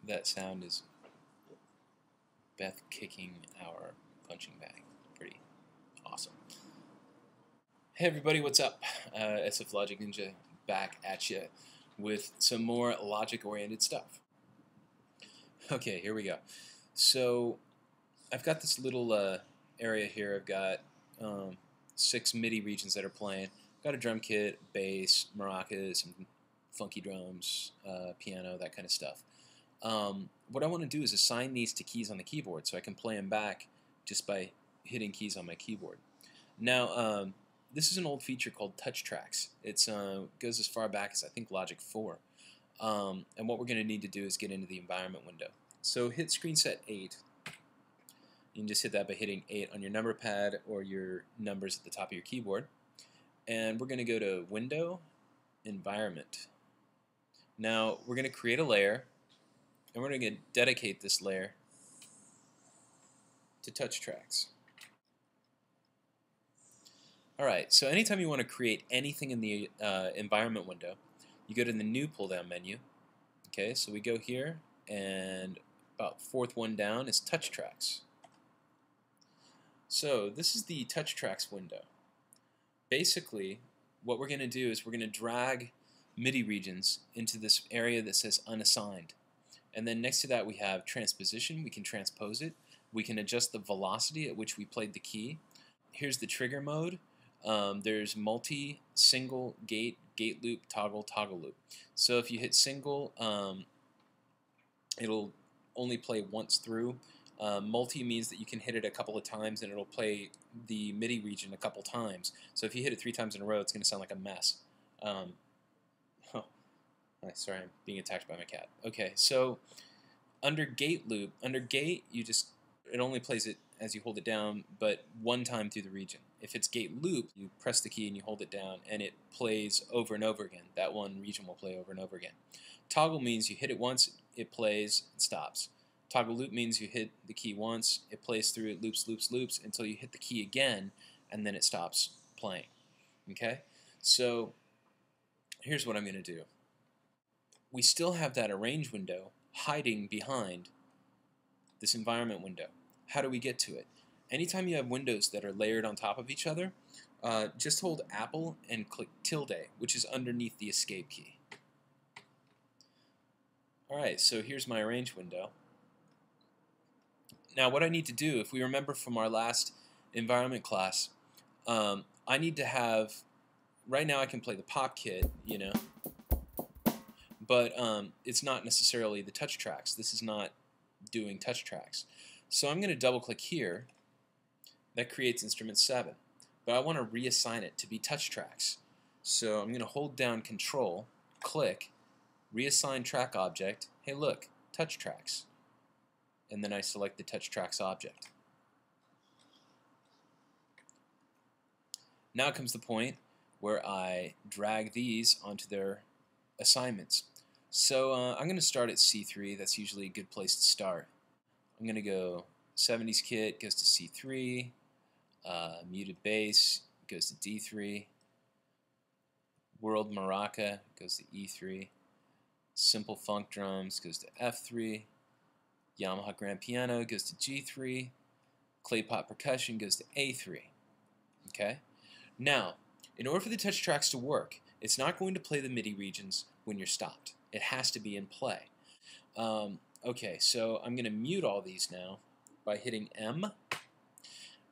That sound is Beth kicking our punching bag. Pretty awesome. Hey everybody, what's up? sflogicninja back at you with some more logic-oriented stuff. Okay, here we go. So I've got this little area here. I've got 6 MIDI regions that are playing. Got a drum kit, bass, maracas, some funky drums, piano, that kind of stuff. What I want to do is assign these to keys on the keyboard so I can play them back just by hitting keys on my keyboard. Now, this is an old feature called touch tracks. It goes as far back as I think Logic 4. And what we're going to need to do is get into the environment window. So hit screen set 8. You can just hit that by hitting 8 on your number pad or your numbers at the top of your keyboard. And we're going to go to Window, Environment. Now we're going to create a layer, and we're going to dedicate this layer to touch tracks. Alright, so anytime you want to create anything in the environment window, you go to the New pull-down menu. Okay, so we go here, and about fourth one down is touch tracks. So this is the touch tracks window. Basically, what we're going to do is we're going to drag MIDI regions into this area that says unassigned. And then next to that we have transposition. We can transpose it. We can adjust the velocity at which we played the key. Here's the trigger mode. There's multi, single, gate, gate loop, toggle, toggle loop. So if you hit single, it'll only play once through. Multi means that you can hit it a couple of times and it'll play the MIDI region a couple times. So if you hit it 3 times in a row, it's going to sound like a mess. Sorry, I'm being attacked by my cat. Okay, so under gate loop, under gate, it only plays it as you hold it down, but one time through the region. If it's gate loop, you press the key and you hold it down, and it plays over and over again. That one region will play over and over again. Toggle means you hit it once, it plays, it stops. Toggle loop means you hit the key once, it plays through, it loops, loops, loops until you hit the key again, and then it stops playing. Okay? So here's what I'm going to do. We still have that arrange window hiding behind this environment window. How do we get to it? Anytime you have windows that are layered on top of each other, just hold Apple and click tilde, which is underneath the escape key. Alright, so here's my arrange window. Now what I need to do, if we remember from our last environment class, I need to have, right now I can play the pop kit, you know, but it's not necessarily the touch tracks. This is not doing touch tracks. So I'm going to double click here. That creates instrument 7. But I want to reassign it to be touch tracks. So I'm going to hold down Control, click, reassign track object. Hey look, touch tracks. And then I select the touch tracks object. Now comes the point where I drag these onto their assignments. So I'm going to start at C3. That's usually a good place to start. I'm going to go 70s kit goes to C3, muted bass goes to D3, world maraca goes to E3, simple funk drums goes to F3, Yamaha grand piano goes to G3, clay pot percussion goes to A3. Okay? Now, in order for the touch tracks to work, it's not going to play the MIDI regions when you're stopped. It has to be in play. Okay, so I'm going to mute all these now by hitting M.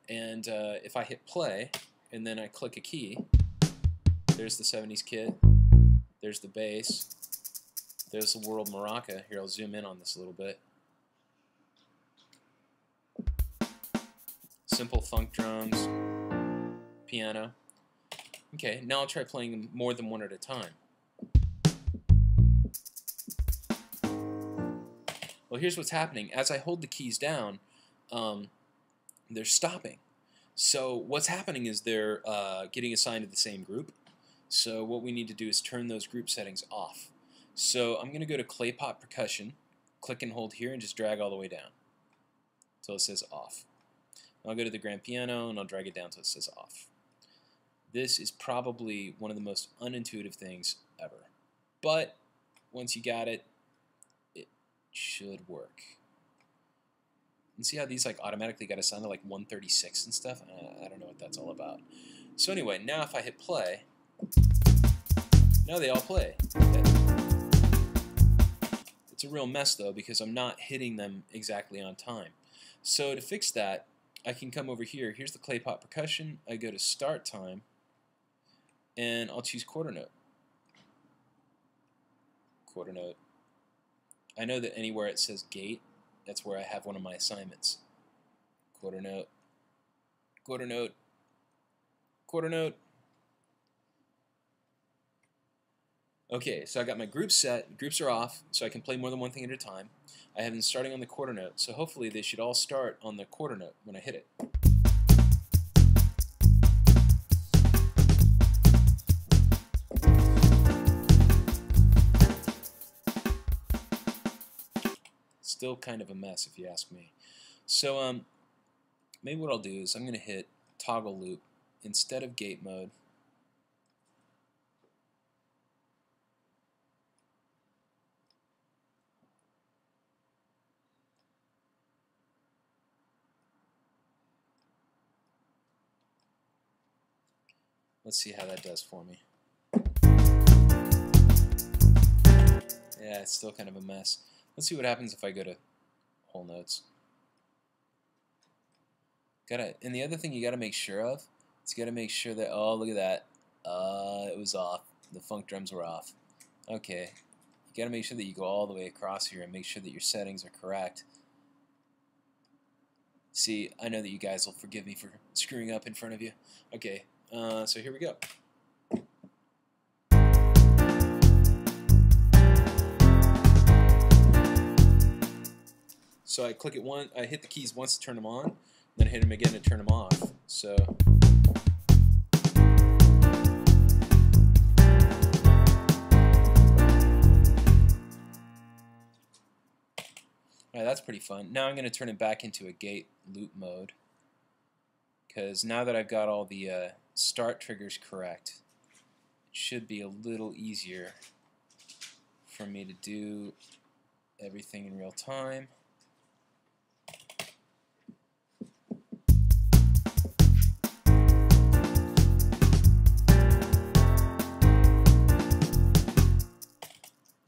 And if I hit play, and then I click a key, there's the 70s kit, there's the bass, there's the world maraca. Here, I'll zoom in on this a little bit. Simple funk drums, piano. Okay, now I'll try playing them more than one at a time. Well, here's what's happening. As I hold the keys down, they're stopping. So what's happening is they're getting assigned to the same group. So what we need to do is turn those group settings off. So I'm going to go to clay pot percussion, click and hold here, and just drag all the way down until it says off. I'll go to the grand piano, and I'll drag it down until it says off. This is probably one of the most unintuitive things ever. But once you got it, should work. And see how these like automatically got assigned to like 136 and stuff? I don't know what that's all about. So anyway, now if I hit play, now they all play. It's a real mess though because I'm not hitting them exactly on time. So to fix that, I can come over here. Here's the clay pot percussion. I go to start time, and I'll choose quarter note. Quarter note. I know that anywhere it says gate, that's where I have one of my assignments. Quarter note, quarter note, quarter note. Okay, so I got my groups set. Groups are off, so I can play more than one thing at a time. I have them starting on the quarter note, so hopefully they should all start on the quarter note when I hit it. Still kind of a mess if you ask me. So maybe what I'll do is I'm going to hit toggle loop instead of gate mode. Let's see how that does for me. Yeah, it's still kind of a mess. Let's see what happens if I go to whole notes. And the other thing you gotta make sure of is you gotta make sure that, oh, look at that. It was off. The funk drums were off. Okay. You gotta make sure that you go all the way across here and make sure that your settings are correct. See, I know that you guys will forgive me for screwing up in front of you. Okay, so here we go. So I click it once, I hit the keys once to turn them on, then I hit them again to turn them off. So alright, that's pretty fun. Now I'm going to turn it back into a gate loop mode, because now that I've got all the start triggers correct, it should be a little easier for me to do everything in real time.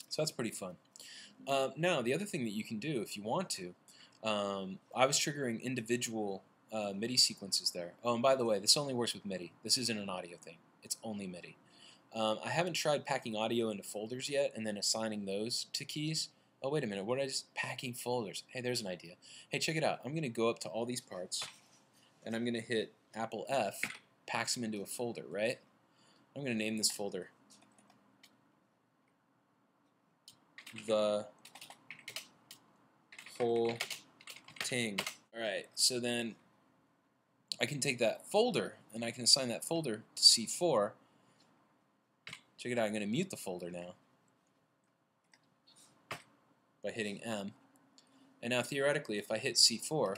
So that's pretty fun. Now, the other thing that you can do if you want to, I was triggering individual MIDI sequences there. Oh, and by the way, this only works with MIDI. This isn't an audio thing. It's only MIDI. I haven't tried packing audio into folders yet and then assigning those to keys. Oh, wait a minute. What did I just... Packing folders. Hey, there's an idea. Hey, check it out. I'm going to go up to all these parts, and I'm going to hit Apple F, packs them into a folder, right? I'm going to name this folder the whole ting. Alright, so then I can take that folder and I can assign that folder to C4. Check it out, I'm going to mute the folder now by hitting M. And now theoretically, if I hit C4,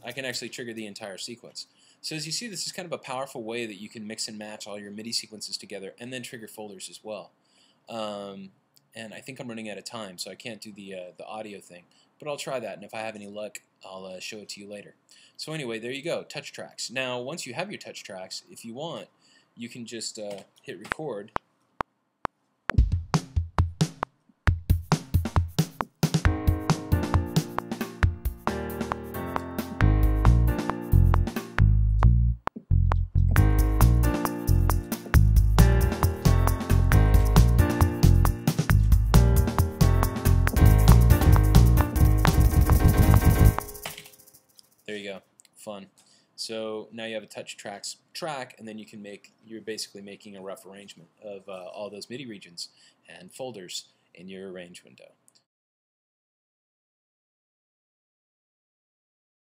I can actually trigger the entire sequence. So as you see, this is kind of a powerful way that you can mix and match all your MIDI sequences together and then trigger folders as well. And I think I'm running out of time, so I can't do the audio thing. But I'll try that, and if I have any luck, I'll show it to you later. So anyway, there you go, touch tracks. Now, once you have your touch tracks, if you want, you can just hit record. There you go, fun. So now you have a touch tracks track, and then you can you're basically making a rough arrangement of all those MIDI regions and folders in your arrange window.